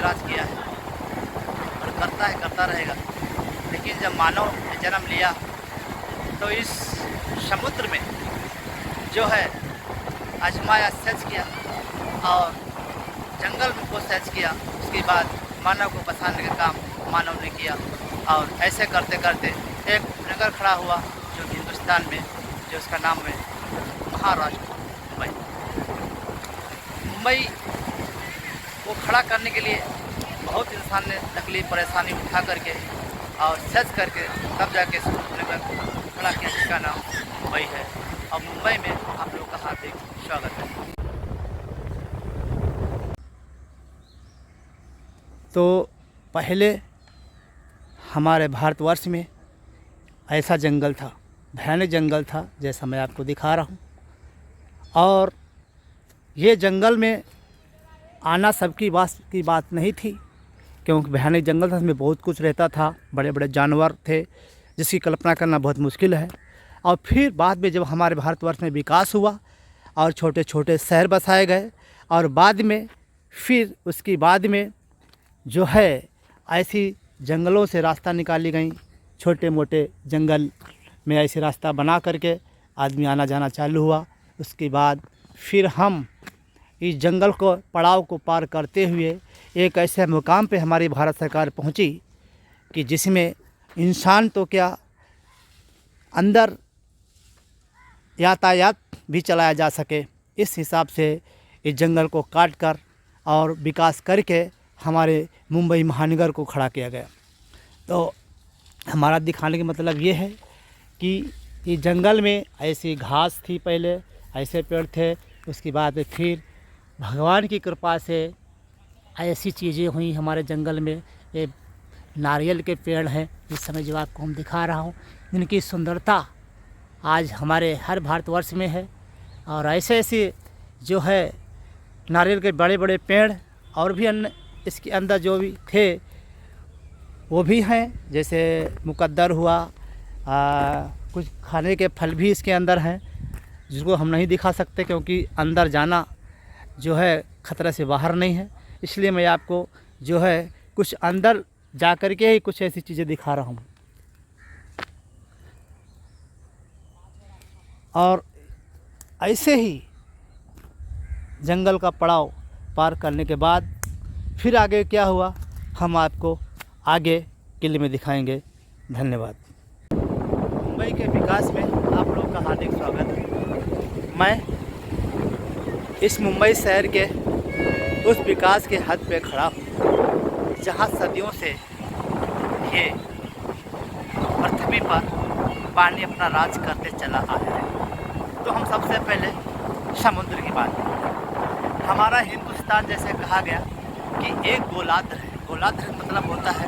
राज किया है और करता है, करता रहेगा। लेकिन जब मानव ने जन्म लिया तो इस समुद्र में जो है आजमाया, सर्च किया और जंगल को सर्च किया। उसके बाद मानव को बसाने का काम मानव ने किया और ऐसे करते करते एक नगर खड़ा हुआ जो हिंदुस्तान में, जो उसका नाम है महाराष्ट्र, मुंबई। मुंबई को खड़ा करने के लिए बहुत इंसान ने तकलीफ परेशानी उठा करके और सर्च करके तब जाके नगर खड़ा किया, जिसका नाम मुंबई है। और मुंबई में आप लोग का हार्दिक स्वागत है। तो पहले हमारे भारतवर्ष में ऐसा जंगल था, भयानक जंगल था, जैसा मैं आपको दिखा रहा हूँ। और ये जंगल में आना सबकी वास की बात नहीं थी, क्योंकि भयानक जंगल था, इसमें बहुत कुछ रहता था, बड़े बड़े जानवर थे जिसकी कल्पना करना बहुत मुश्किल है। और फिर बाद में जब हमारे भारतवर्ष में विकास हुआ और छोटे छोटे शहर बसाए गए और बाद में फिर उसकी बाद में जो है ऐसी जंगलों से रास्ता निकाली गई, छोटे मोटे जंगल में ऐसे रास्ता बना करके आदमी आना जाना चालू हुआ। उसके बाद फिर हम इस जंगल को पड़ाव को पार करते हुए एक ऐसे मुकाम पे हमारी भारत सरकार पहुंची कि जिसमें इंसान तो क्या अंदर यातायात भी चलाया जा सके। इस हिसाब से इस जंगल को काट कर और विकास करके हमारे मुंबई महानगर को खड़ा किया गया। तो हमारा दिखाने का मतलब ये है कि इस जंगल में ऐसी घास थी, पहले ऐसे पेड़ थे, उसके बाद फिर भगवान की कृपा से ऐसी चीज़ें हुई हमारे जंगल में। ये नारियल के पेड़ हैं इस समय जो आपको हम दिखा रहा हूँ, जिनकी सुंदरता आज हमारे हर भारतवर्ष में है। और ऐसे ऐसे जो है नारियल के बड़े बड़े पेड़ और भी अन्य इसके अंदर जो भी थे वो भी हैं, जैसे मुकद्दर हुआ, कुछ खाने के फल भी इसके अंदर हैं जिसको हम नहीं दिखा सकते, क्योंकि अंदर जाना जो है ख़तरे से बाहर नहीं है। इसलिए मैं आपको जो है कुछ अंदर जा कर के ही कुछ ऐसी चीज़ें दिखा रहा हूँ। और ऐसे ही जंगल का पड़ाव पार करने के बाद फिर आगे क्या हुआ हम आपको आगे किले में दिखाएंगे। धन्यवाद। मुंबई के विकास में आप लोगों का हार्दिक स्वागत है। मैं इस मुंबई शहर के उस विकास के हद पे खड़ा हूँ जहाँ सदियों से ये पृथ्वी पर पानी अपना राज करते चला आया है। तो हम सबसे पहले समुद्र की बात करें। हमारा हिंदुस्तान जैसे कहा गया कि एक गोलार्ध है। गोलार्ध मतलब होता है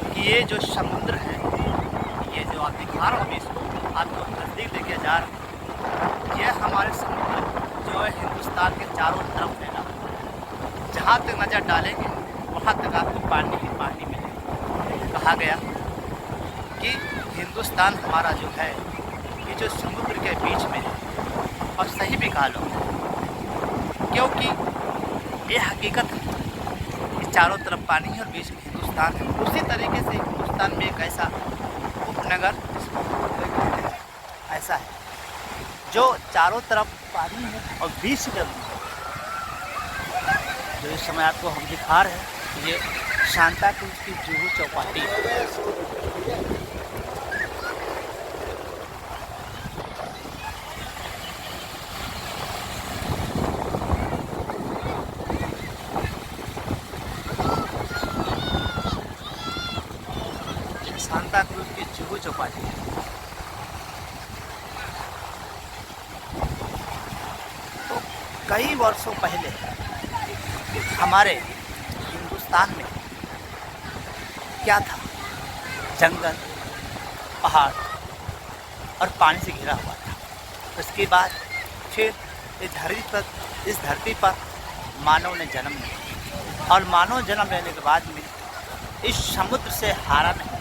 कि ये जो समुद्र है, ये जो आप दिखा रहा हूँ इसको आपको नज़दीक लेके जा रहा हूँ, ये हमारे समुद्र जो है हिंदुस्तान के चारों तरफ फैला। जहाँ तक नज़र डालेंगे वहाँ तक आपको पानी ही पानी मिलेगा। कहा गया कि हिंदुस्तान हमारा जो है ये जो समुद्र के बीच में है, और सही भी कहा लो, क्योंकि ये हकीकत है कि चारों तरफ पानी है और बीच में हिंदुस्तान है। उसी तरीके से हिंदुस्तान में एक ऐसा उपनगर ऐसा है जो चारों तरफ पानी है और बीच में जो इस समय आपको हम दिखा रहे हैं, ये सांता क्रूज की जुहू चौपाटी है। सांता क्रूज की जुहू चौपाटी है। तो कई वर्षों पहले हमारे हिंदुस्तान में क्या था? जंगल, पहाड़ और पानी से घिरा हुआ था। उसके बाद फिर इस धरती पर मानव ने जन्म लिया, और मानव जन्म लेने के बाद में इस समुद्र से हारा नहीं,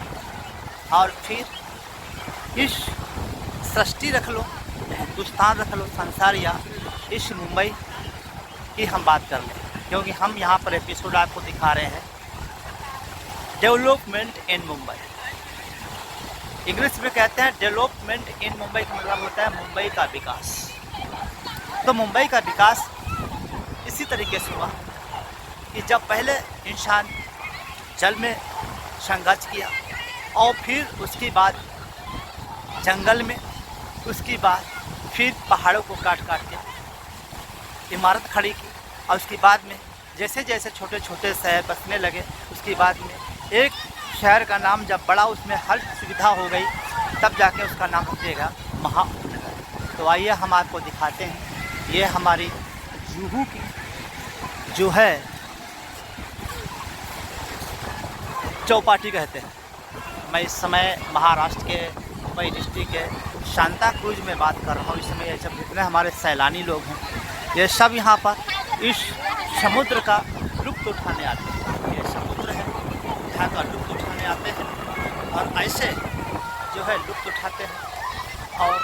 और फिर इस सृष्टि रख लो, हिंदुस्तान रख लो, संसार या इस मुंबई की हम बात कर लें, क्योंकि हम यहाँ पर एपिसोड आपको दिखा रहे हैं डेवलपमेंट इन मुंबई। इंग्लिश में कहते हैं डेवलपमेंट इन मुंबई का मतलब होता है मुंबई का विकास। तो मुंबई का विकास इसी तरीके से हुआ कि जब पहले इंसान जल में संघर्ष किया और फिर उसके बाद जंगल में, उसके बाद फिर पहाड़ों को काट काट के इमारत खड़ी की, और उसके बाद में जैसे जैसे छोटे छोटे शहर बसने लगे, उसके बाद में एक शहर का नाम जब बड़ा, उसमें हर सुविधा हो गई, तब जाके उसका नाम हो जाएगा महानगर। तो आइए हम आपको दिखाते हैं, ये हमारी जुहू की जो है चौपाटी कहते हैं। मैं इस समय महाराष्ट्र के मुंबई डिस्ट्रिक्ट के सांता क्रूज में बात कर रहा हूँ। इस समय ये सब जितने हमारे सैलानी लोग हैं, ये सब यहाँ पर इस समुद्र का लुत्फ़ उठाने आते हैं। ये समुद्र है, यहाँ का लुत्फ़ उठाने आते हैं और ऐसे जो है लुत्फ़ उठाते हैं। और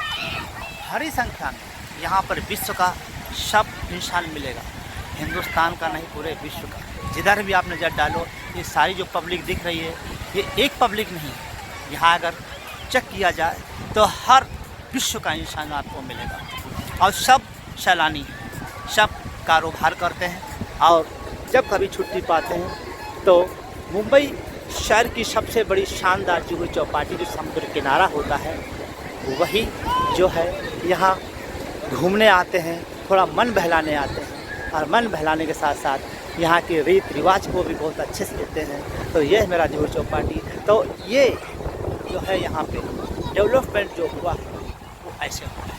भारी संख्या में यहाँ पर विश्व का सब इंसान मिलेगा, हिंदुस्तान का नहीं पूरे विश्व का। जिधर भी आप नज़र डालो, ये सारी जो पब्लिक दिख रही है, ये एक पब्लिक नहीं, यहाँ अगर चेक किया जाए तो हर विश्व का इंसान आपको मिलेगा। और सब सैलानी, सब कारोबार करते हैं, और जब कभी छुट्टी पाते हैं तो मुंबई शहर की सबसे बड़ी शानदार जुहू चौपाटी जो समुद्र किनारा होता है, वही जो है यहाँ घूमने आते हैं, थोड़ा मन बहलाने आते हैं, और मन बहलाने के साथ साथ यहाँ के रीत रिवाज को भी बहुत अच्छे से लेते हैं। तो ये है मेरा जुहू चौपाटी। तो ये जो है यहाँ पे डेवलपमेंट जो हुआ है वो ऐसे हुआ है।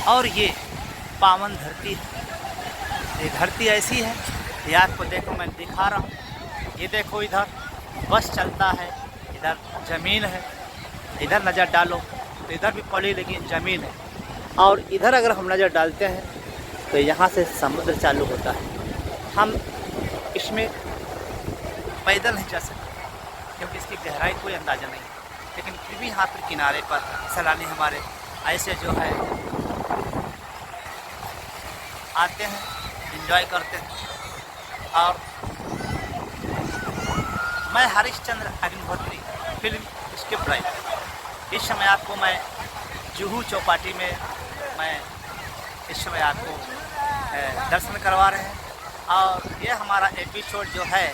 और ये पावन धरती है, ये धरती ऐसी है, ये आपको देखो मैं दिखा रहा हूँ। ये देखो इधर बस चलता है, इधर ज़मीन है, इधर नज़र डालो तो इधर भी पड़ी लेकिन ज़मीन है, और इधर अगर हम नज़र डालते हैं तो यहाँ से समुद्र चालू होता है। हम इसमें पैदल नहीं जा सकते क्योंकि इसकी गहराई कोई अंदाज़ा नहीं, लेकिन फिर भी यहाँ पर किनारे पर सैलानी हमारे ऐसे जो है आते हैं, एंजॉय करते हैं। और मैं Harishchandra Agnihotri film script writer, इस समय आपको मैं जुहू चौपाटी में मैं इस समय आपको दर्शन करवा रहे हैं। और ये हमारा एपिसोड जो है,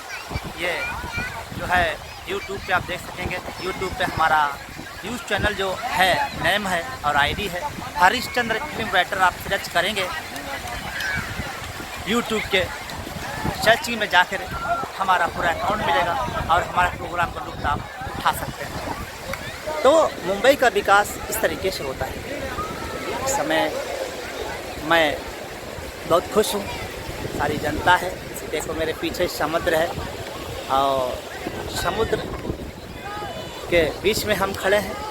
ये जो है यूट्यूब पे आप देख सकेंगे। यूट्यूब पे हमारा न्यूज़ चैनल जो है नेम है और आईडी है हरिश्चंद्र फिल्म राइटर। आप सर्च करेंगे यूट्यूब के सर्चिंग में जाकर हमारा पूरा अकाउंट मिलेगा और हमारा प्रोग्राम का लुत्फ़ आप उठा सकते हैं। तो मुंबई का विकास इस तरीके से होता है। इस समय मैं बहुत खुश हूँ, सारी जनता है। देखो मेरे पीछे समुद्र है और समुद्र के बीच में हम खड़े हैं।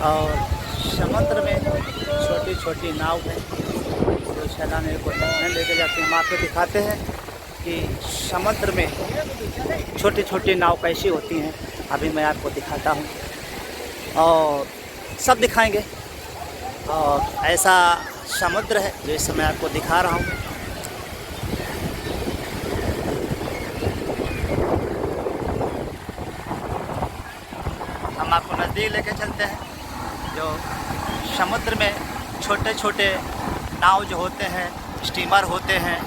और समुद्र में छोटी छोटी नाव है जो सैलानी को लेके जाते हैं। हम आपको दिखाते हैं कि समुद्र में छोटी छोटी नाव कैसी होती हैं। अभी मैं आपको दिखाता हूँ और सब दिखाएंगे। और ऐसा समुद्र है जो इस समय आपको दिखा रहा हूँ। हम आपको नज़दीक लेके चलते हैं। जो समुद्र में छोटे छोटे नाव जो होते हैं, स्टीमर होते हैं,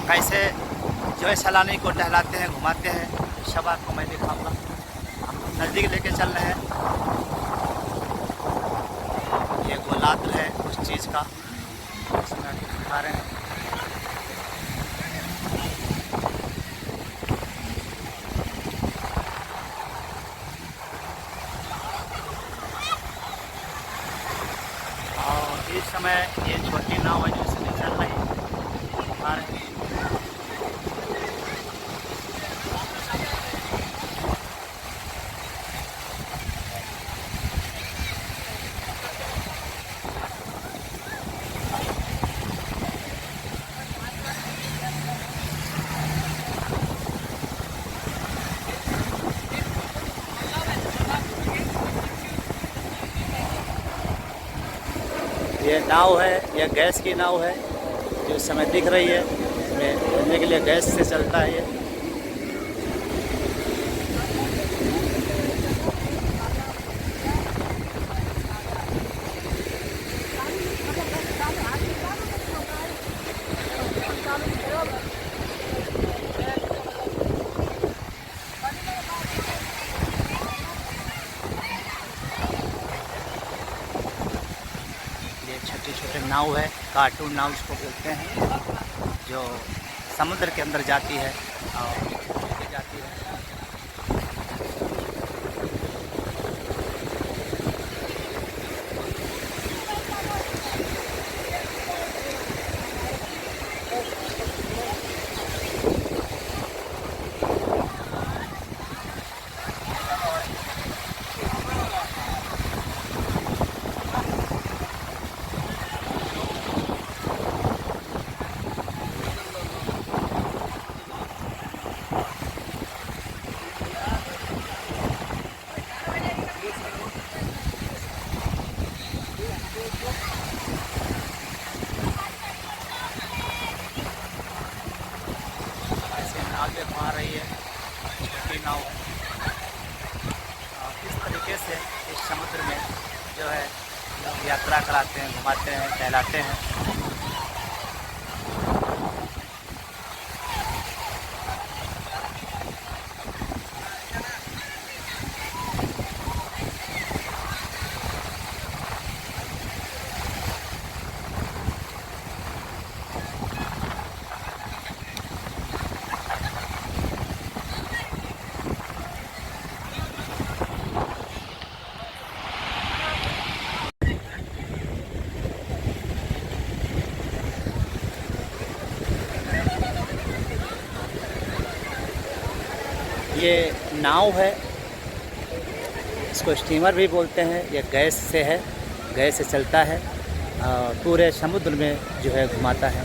कैसे जो है सैलानी को टहलाते हैं, घुमाते हैं, सब आपको मैं दिखाऊंगा। नज़दीक लेके चल रहे हैं। ये गोलार्ध है उस चीज़ का, इसमें आपको दिखा रहे हैं। और इस समय ये छोटी नाव है जो इसमें चल रही है, दिखा रहे हैं। ये नाव है, ये गैस की नाव है जो इस समय दिख रही है। इसमें चलने के लिए गैस से चलता है ये। छोटे छोटे नाव है, कार्टून नाव इसको बोलते हैं, जो समुद्र के अंदर जाती है और लेके जाती है। आगे आ रही है छोटी नाव। इस तरीके से इस समुद्र में जो है लोग यात्रा कराते हैं, घुमाते हैं, टहलाते हैं। ये नाव है, इसको स्टीमर भी बोलते हैं। ये गैस से है, गैस से चलता है और पूरे समुद्र में जो है घुमाता है।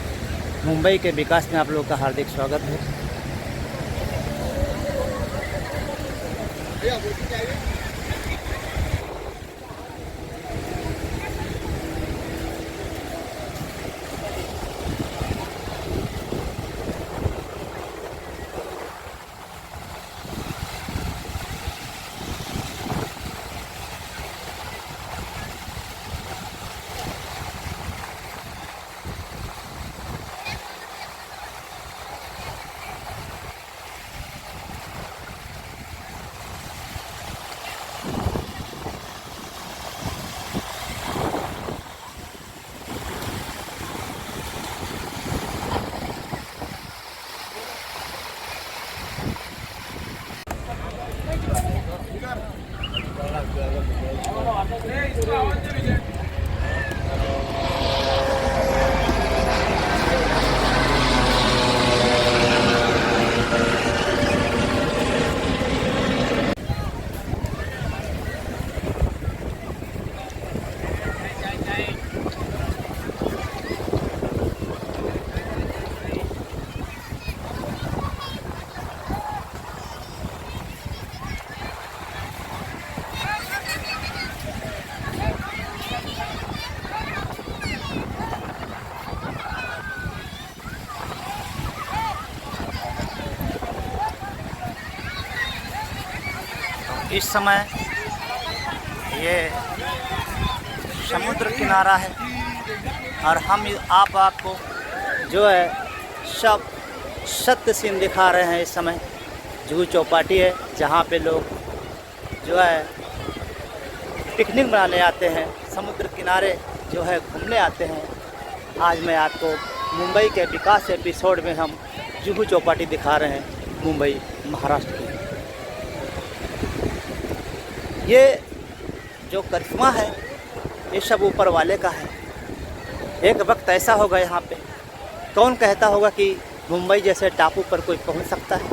मुंबई के विकास में आप लोगों का हार्दिक स्वागत है। इस समय ये समुद्र किनारा है और हम आपको जो है सब सत्य सीन दिखा रहे हैं। इस समय जुहू चौपाटी है जहाँ पे लोग जो है पिकनिक मनाने आते हैं, समुद्र किनारे जो है घूमने आते हैं। आज मैं आपको मुंबई के विकास एपिसोड में हम जुहू चौपाटी दिखा रहे हैं, मुंबई महाराष्ट्र की। ये जो करिश्मा है ये सब ऊपर वाले का है। एक वक्त ऐसा होगा यहाँ पे, कौन कहता होगा कि मुंबई जैसे टापू पर कोई पहुँच सकता है?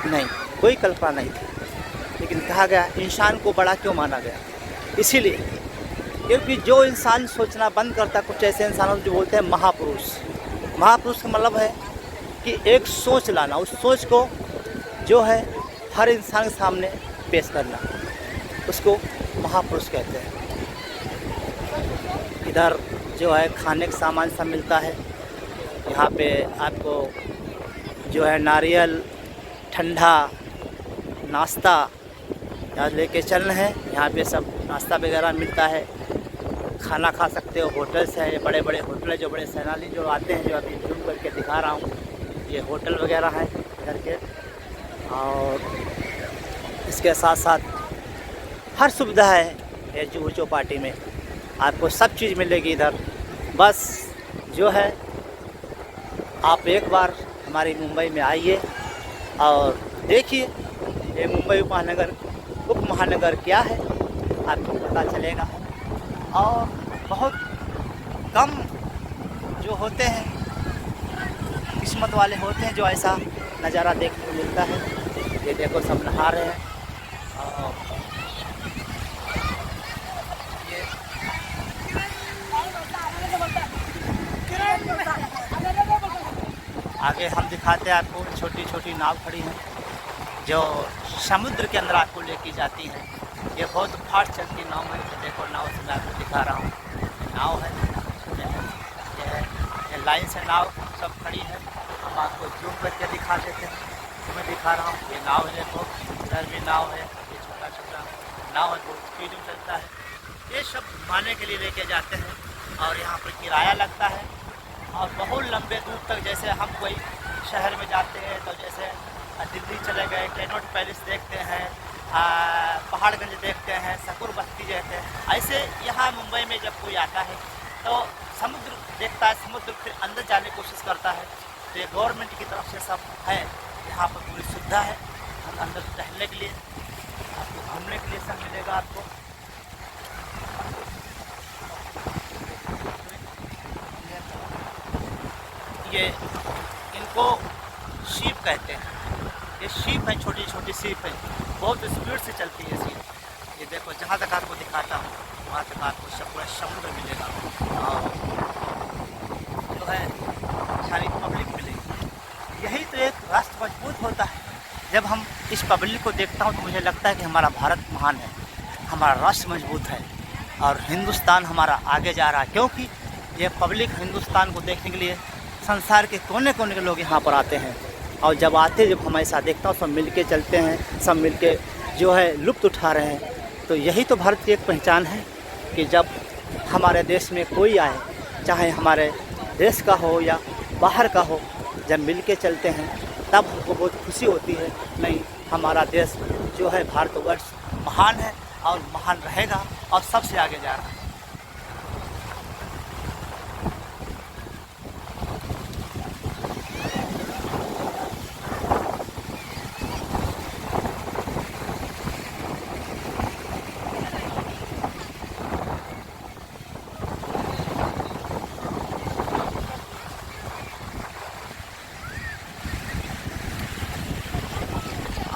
नहीं, कोई कल्पना नहीं थी। लेकिन कहा गया इंसान को बड़ा क्यों माना गया? इसीलिए क्योंकि जो इंसान सोचना बंद करता, कुछ ऐसे इंसानों जो बोलते हैं महापुरुष। महापुरुष का मतलब है कि एक सोच लाना, उस सोच को जो है हर इंसान के सामने पेश करना, उसको महापुरुष कहते हैं। इधर जो है खाने का सामान सब मिलता है। यहाँ पे आपको जो है नारियल, ठंडा, नाश्ता यहाँ लेके चल रहे हैं। यहाँ पे सब नाश्ता वगैरह मिलता है, खाना खा सकते हो। होटल्स हैं, ये बड़े बड़े होटल है जो बड़े सैलानी जो आते हैं, जो अभी जूम करके दिखा रहा हूँ, ये होटल वगैरह हैं इधर के। और इसके साथ साथ हर सुविधा है ये जुहू चौपाटी में, आपको सब चीज़ मिलेगी इधर। बस जो है आप एक बार हमारी मुंबई में आइए और देखिए ये मुंबई उप महानगर क्या है, आपको पता चलेगा। और बहुत कम जो होते हैं, किस्मत वाले होते हैं जो ऐसा नज़ारा देखने को मिलता है। ये देखो सब नहा रहे हैं। और आगे हम दिखाते हैं आपको, छोटी छोटी नाव खड़ी हैं जो समुद्र के अंदर आपको लेके जाती हैं। ये बहुत फास्ट चलती नाव है। देखो नाव से मैं आपको दिखा रहा हूँ, नाव है ये लाइन से नाव सब खड़ी है। हम आपको जूम करके दिखा देते हैं, मैं दिखा रहा हूँ। ये नाव है, देखो इधर भी नाव है, ये छोटा छोटा नाव है, बहुत स्पीड में चलता है। ये सब घुमाने के लिए लेके जाते हैं और यहाँ पर किराया लगता है। और बहुत लंबे दूर तक, जैसे हम कोई शहर में जाते हैं तो जैसे दिल्ली चले गए, कैनॉट पैलेस देखते हैं, पहाड़गंज देखते हैं, सकुर बस्ती देखते हैं, ऐसे यहाँ मुंबई में जब कोई आता है तो समुद्र देखता है, समुद्र फिर अंदर जाने की कोशिश करता है। तो ये गवर्नमेंट की तरफ से सब है, यहाँ पर पूरी सुविधा है। अंदर टहलने के लिए, आपको घूमने के लिए सब मिलेगा आपको। ये इनको शीप कहते हैं, ये शीप है, छोटी छोटी शीप है, बहुत स्पीड से चलती है शीप। ये देखो जहाँ तक आपको दिखाता हूँ वहाँ तक आपको सब पूरा समुद्र मिलेगा और जो है सारी पब्लिक मिलेगी। यही तो एक राष्ट्र मजबूत होता है। जब हम इस पब्लिक को देखता हूँ तो मुझे लगता है कि हमारा भारत महान है, हमारा राष्ट्र मजबूत है और हिंदुस्तान हमारा आगे जा रहा है। क्योंकि ये पब्लिक हिंदुस्तान को देखने के लिए संसार के कोने कोने के लोग यहाँ पर आते हैं। और जब हम ऐसा देखता हूँ, सब मिल के चलते हैं, सब मिल के जो है लुत्फ़ उठा रहे हैं। तो यही तो भारत की एक पहचान है कि जब हमारे देश में कोई आए, चाहे हमारे देश का हो या बाहर का हो, जब मिल के चलते हैं तब हमको बहुत खुशी होती है। नहीं, हमारा देश जो है भारतवर्ष महान है और महान रहेगा और सबसे आगे जा रहा है।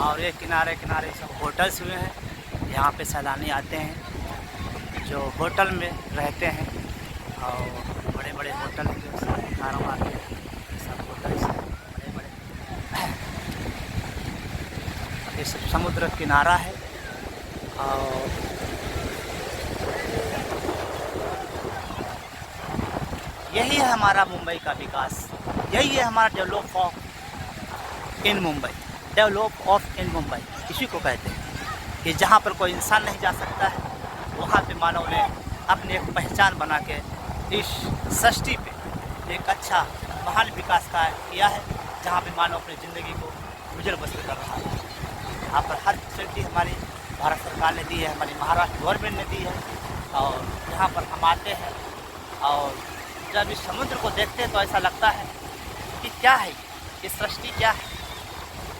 और ये किनारे किनारे सब होटल्स हुए हैं, यहाँ पे सैलानी आते हैं जो होटल में रहते हैं। और बड़े बड़े होटल हैं जो सब दिखा रहा हूँ आते हैं, सब होटल्स हैं बड़े बड़े। ये सब समुद्र किनारा है और यही है हमारा मुंबई का विकास, यही है हमारा develop of in Mumbai, develop of in Mumbai इसी को कहते हैं। कि जहाँ पर कोई इंसान नहीं जा सकता है, वहाँ पे मानव ने अपनी एक पहचान बना के इस सृष्टि पे एक अच्छा महान विकास का किया है, जहाँ पे मानव अपनी ज़िंदगी को गुजर बसर कर रहा है। यहाँ पर हर फैसिलिटी हमारी भारत सरकार ने दी है, हमारी महाराष्ट्र गवर्नमेंट ने दी है। और यहाँ पर हम आते हैं और जब इस समुद्र को देखते हैं तो ऐसा लगता है कि क्या है ये सृष्टि, क्या है,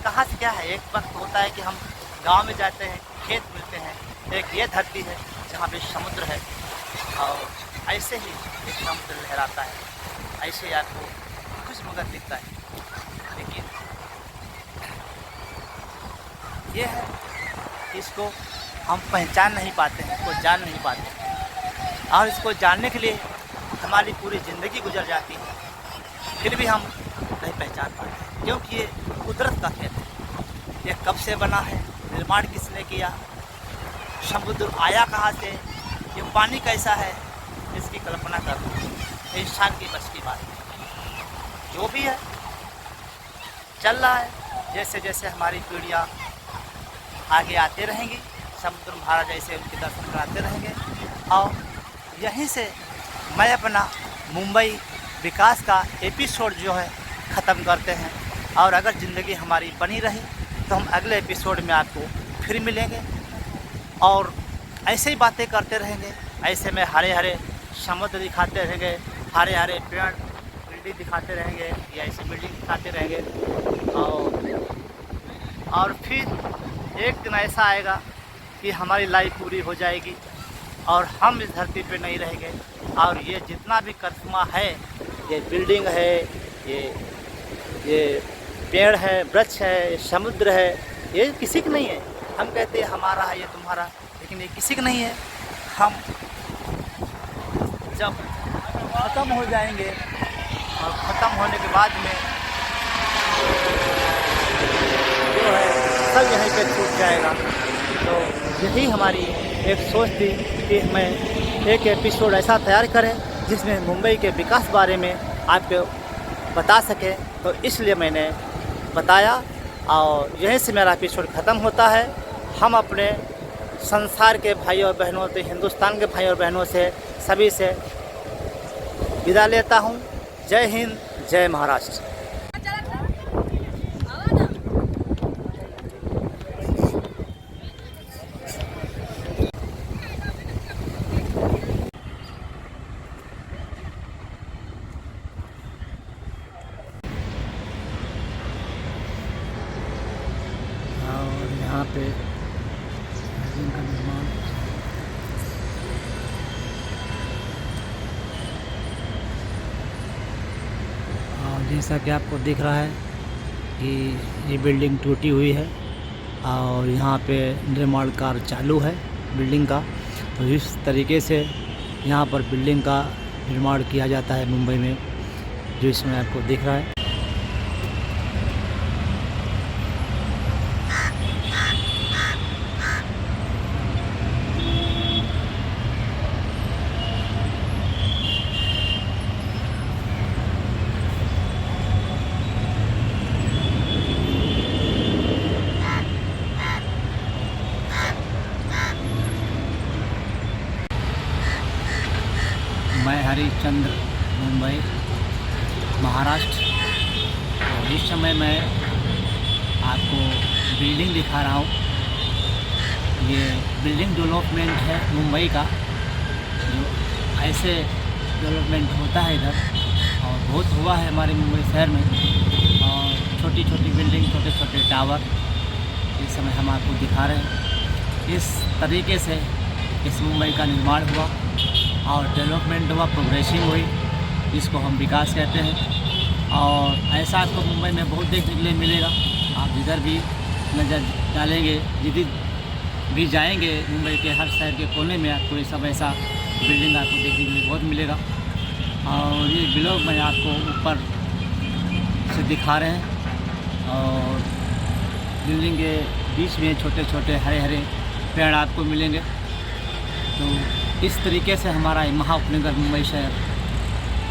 कहाँ से क्या है। एक वक्त होता है कि हम गांव में जाते हैं, खेत मिलते हैं, एक ये धरती है जहाँ पे समुद्र है और ऐसे ही एक समुद्र लहराता है, ऐसे ही आपको खुशमगर दिखता है। लेकिन ये है कि इसको हम पहचान नहीं पाते हैं, इसको जान नहीं पाते, और इसको जानने के लिए हमारी पूरी ज़िंदगी गुजर जाती है, फिर भी हम नहीं पहचान पाते, क्योंकि ये कुदरत का खेल है। ये कब से बना है, निर्माण किसने किया, समुद्र आया कहाँ से, ये पानी कैसा है, इसकी कल्पना करना इंसान की बस की बात है। जो भी है चल रहा है, जैसे जैसे हमारी पीढ़ियाँ आगे आते रहेंगी, समुद्र महाराज जैसे उनके दर्शन कराते रहेंगे। और यहीं से मैं अपना मुंबई विकास का एपिसोड जो है ख़त्म करते हैं, और अगर ज़िंदगी हमारी बनी रही तो हम अगले एपिसोड में आपको फिर मिलेंगे और ऐसे ही बातें करते रहेंगे। ऐसे में हरे हरे समुद्र दिखाते रहेंगे, हरे हरे पेड़, बिल्डिंग दिखाते रहेंगे, या ऐसे बिल्डिंग दिखाते रहेंगे। और फिर एक दिन ऐसा आएगा कि हमारी लाइफ पूरी हो जाएगी और हम इस धरती पे नहीं रहेंगे, और ये जितना भी करिश्मा है, ये बिल्डिंग है, ये पेड़ है, वृक्ष है, समुद्र है, ये किसी का नहीं है। हम कहते हैं हमारा है, ये तुम्हारा, लेकिन ये किसी का नहीं है। हम जब ख़त्म हो जाएंगे और ख़त्म होने के बाद में जो है सब यहीं पे छूट जाएगा। तो यही हमारी एक सोच थी कि हमें एक एपिसोड ऐसा तैयार करें जिसमें मुंबई के विकास बारे में आपको बता सके, तो इसलिए मैंने बताया। और यहीं से मेरा एपिसोड ख़त्म होता है। हम अपने संसार के भाई और बहनों से, हिंदुस्तान के भाई और बहनों से, सभी से विदा लेता हूँ। जय हिंद, जय महाराष्ट्र। और यहाँ पे बिल्डिंग का निर्माण और जैसा कि आपको दिख रहा है कि ये बिल्डिंग टूटी हुई है और यहाँ पे निर्माण कार्य चालू है बिल्डिंग का। तो इस तरीके से यहाँ पर बिल्डिंग का निर्माण किया जाता है मुंबई में, जो इसमें आपको दिख रहा है। मैं हरिश्चंद्र, मुंबई, महाराष्ट्र। तो इस समय मैं आपको बिल्डिंग दिखा रहा हूँ। ये बिल्डिंग डेवलपमेंट है मुंबई का, जो ऐसे डेवलपमेंट होता है इधर, और बहुत हुआ है हमारे मुंबई शहर में। और छोटी छोटी बिल्डिंग, छोटे छोटे टावर इस समय हम आपको दिखा रहे हैं। इस तरीके से इस मुंबई का निर्माण हुआ और डेवलपमेंट हुआ, प्रोग्रेसिंग हुई, जिसको हम विकास कहते हैं। और ऐसा आपको मुंबई में बहुत देखने के लिए मिलेगा। आप जिधर भी नज़र डालेंगे, जिधर भी जाएंगे मुंबई के हर शहर के कोने में आपको ये सब ऐसा बिल्डिंग आपको देखने के लिए बहुत मिलेगा। और ये ब्लॉग मैं आपको ऊपर से दिखा रहे हैं, और बिल्डिंग के बीच में छोटे छोटे हरे हरे पेड़ आपको मिलेंगे। तो इस तरीके से हमारा महाउपनगर मुंबई शहर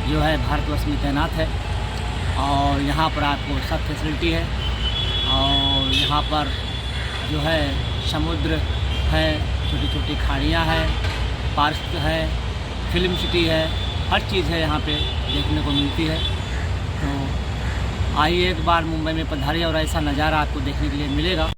जो है भारतवर्ष में तैनात है, और यहाँ पर आपको सब फैसिलिटी है। और यहाँ पर जो है समुद्र है, छोटी छोटी खाड़ियाँ हैं, पार्क है, फिल्म सिटी है, हर चीज़ है यहाँ पे देखने को मिलती है। तो आइए एक बार मुंबई में पधारिए और ऐसा नज़ारा आपको देखने के लिए मिलेगा।